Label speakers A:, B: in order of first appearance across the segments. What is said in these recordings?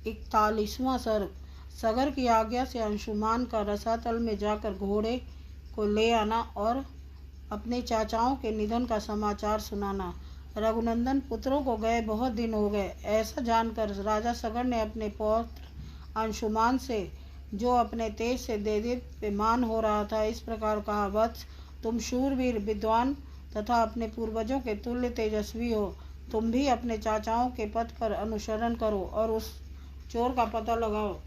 A: 41वां सर्ग। सगर की आज्ञा से अंशुमान का रसातल में जाकर घोड़े को ले आना और अपने चाचाओं के निधन का समाचार सुनाना। रघुनंदन, पुत्रों को गए बहुत दिन हो गए। ऐसा जानकर राजा सगर ने अपने पौत्र अंशुमान से, जो अपने तेज से देदीप्यमान हो रहा था, इस प्रकार कहा। वत्स, तुम शूरवीर, विद्वान तथा अपने पूर्वजों के तुल्य तेजस्वी हो। तुम भी अपने चाचाओं के पथ पर अनुसरण करो और उस चोर का पता लगाओ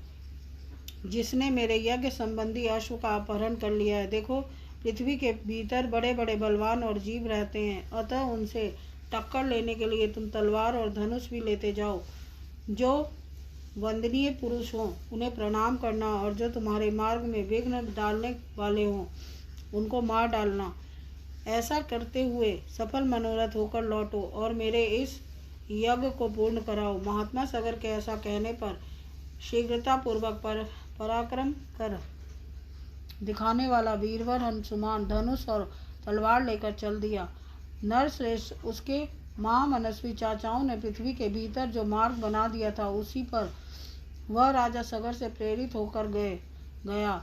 A: जिसने मेरे यज्ञ संबंधी अश्व का अपहरण कर लिया है। देखो, पृथ्वी के भीतर बड़े बड़े बलवान और जीव रहते हैं, अतः उनसे टक्कर लेने के लिए तुम तलवार और धनुष भी लेते जाओ। जो वंदनीय पुरुष हों उन्हें प्रणाम करना, और जो तुम्हारे मार्ग में विघ्न डालने वाले हों उनको मार डालना। ऐसा करते हुए सफल मनोरथ होकर लौटो और मेरे इस यज्ञ को पूर्ण कराओ। महात्मा सगर के ऐसा कहने पर शीघ्रतापूर्वक पराक्रम कर दिखाने वाला वीरवर अंशुमान धनुष और तलवार लेकर चल दिया। नरश्रेष्ठ, उसके महामनस्वी चाचाओं ने पृथ्वी के भीतर जो मार्ग बना दिया था, उसी पर वह राजा सगर से प्रेरित होकर गया।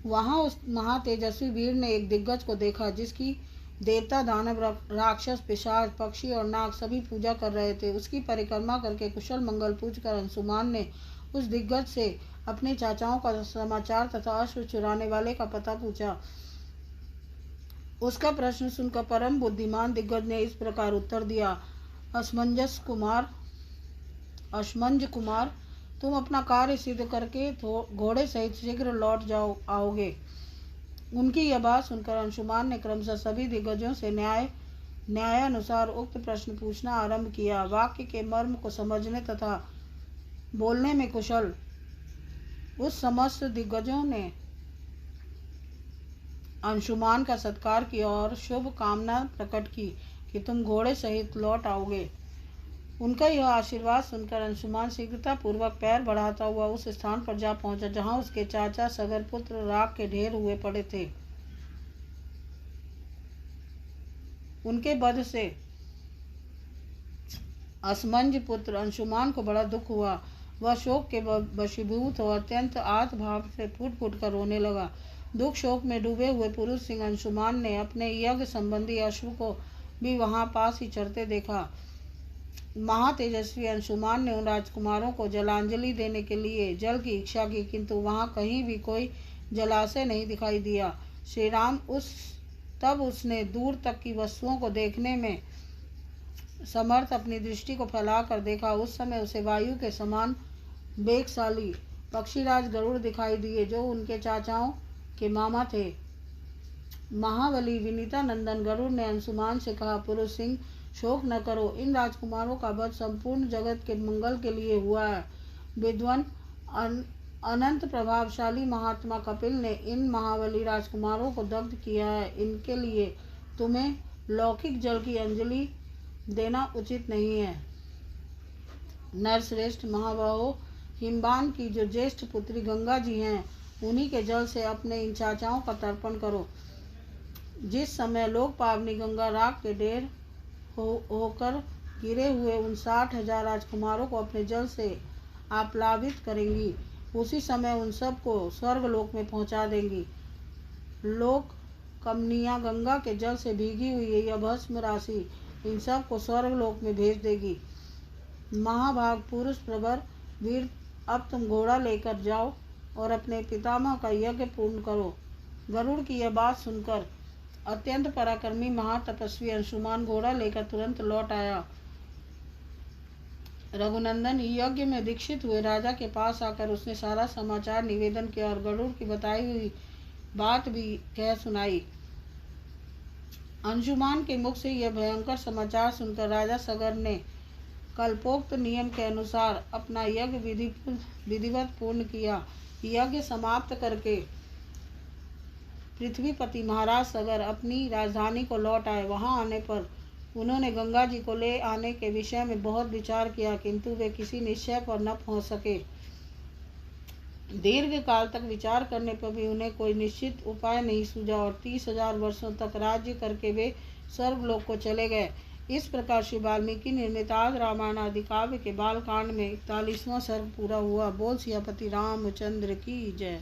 A: वहां उस महातेजस्वी वीर ने एक दिग्गज को देखा, जिसकी देवता, दानव, राक्षस, पिशाच, पक्षी और नाग सभी पूजा कर रहे थे। उसकी परिक्रमा करके कुशल मंगल पूछकर अंशुमान ने उस दिग्गज से अपने चाचाओं का समाचार तथा अश्व चुराने वाले का पता पूछा। उसका प्रश्न सुनकर परम बुद्धिमान दिग्गज ने इस प्रकार उत्तर दिया। असमंज कुमार, तुम अपना कार्य सिद्ध करके घोड़े सहित शीघ्र लौट आओगे। उनकी यह बात सुनकर अंशुमान ने क्रमशः सभी दिग्गजों से न्यायानुसार उक्त प्रश्न पूछना आरंभ किया। वाक्य के मर्म को समझने तथा बोलने में कुशल उस समस्त दिग्गजों ने अंशुमान का सत्कार किया और शुभ कामना प्रकट की कि तुम घोड़े सहित लौट आओगे। उनका यह आशीर्वाद सुनकर अंशुमान शीघ्रता पूर्वक पैर बढ़ाता हुआ उस स्थान पर जा पहुंचा जहां उसके चाचा सगर पुत्र राख के ढेर हुए पड़े थे। उनके वध से असमंज पुत्र अंशुमान को बड़ा दुख हुआ। वह शोक के वशीभूत और अत्यंत आर्तभाव से फूट फूट कर रोने लगा। दुख शोक में डूबे हुए पुरुष सिंह अंशुमान ने अपने यज्ञ संबंधी अश्व को भी वहां पास ही चढ़ते देखा। महातेजस्वी अंशुमान ने उन राजकुमारों को जलांजलि देने के लिए जल की इच्छा की, किंतु वहां कहीं भी कोई जलाशय नहीं दिखाई दिया। श्री राम तब उसने दूर तक की वस्तुओं को देखने में समर्थ अपनी दृष्टि को फैलाकर देखा। उस समय उसे वायु के समान वेगशाली पक्षीराज गरुड़ दिखाई दिए, जो उनके चाचाओं के मामा थे। महाबली विनीता नंदन गरुड़ ने अंशुमान से कहा, पुरुष सिंह, शोक न करो। इन राजकुमारों का वध संपूर्ण जगत के मंगल के लिए हुआ है। विद्वान अनंत प्रभावशाली महात्मा कपिल ने इन महाबली राजकुमारों को दग्ध किया है। इनके लिए तुम्हें लौकिक जल की अंजलि देना उचित नहीं है। नरश्रेष्ठ महाबाहो, हिमबान की जो ज्येष्ठ पुत्री गंगा जी हैं, उन्हीं के जल से अपने इन चाचाओं का तर्पण करो। जिस समय लोक पावनी गंगा राख के ढेर होकर गिरे हुए उन 60,000 राजकुमारों को अपने जल से आप्लावित करेंगी, उसी समय उन सब को स्वर्गलोक में पहुंचा देंगी। लोक कमनिया गंगा के जल से भीगी हुई यह भस्म राशि इन सब को स्वर्गलोक में भेज देगी। महाभाग पुरुष प्रवर वीर, अब तुम घोड़ा लेकर जाओ और अपने पितामह का यज्ञ पूर्ण करो। गरुड़ की यह बात सुनकर अत्यंत पराक्रमी महातपस्वी अंशुमान घोड़ा लेकर तुरंत लौट आया। रघुनंदन यज्ञ में दीक्षित हुए राजा के पास आकर उसने सारा समाचार निवेदन किया और गरुड़ की बताई हुई बात भी कह सुनाई। अंशुमान के मुख से यह भयंकर समाचार सुनकर राजा सगर ने कल्पोक्त नियम के अनुसार अपना यज्ञ विधिवत पूर्ण किया। यज्ञ समाप्त करके पृथ्वीपति महाराज सगर अपनी राजधानी को लौट आए। वहां आने पर उन्होंने गंगा जी को ले आने के विषय में बहुत विचार किया, किंतु वे किसी निश्चय पर न पहुंच सके। दीर्घ काल तक विचार करने पर भी उन्हें कोई निश्चित उपाय नहीं सूझा और 30,000 वर्षों तक राज्य करके वे स्वर्गलोक को चले गए। इस प्रकार श्री वाल्मीकि निर्मित आदि रामायण आदि काव्य के बाल कांड में 41वां सर्ग पूरा हुआ। बोल सियापति रामचंद्र की जय।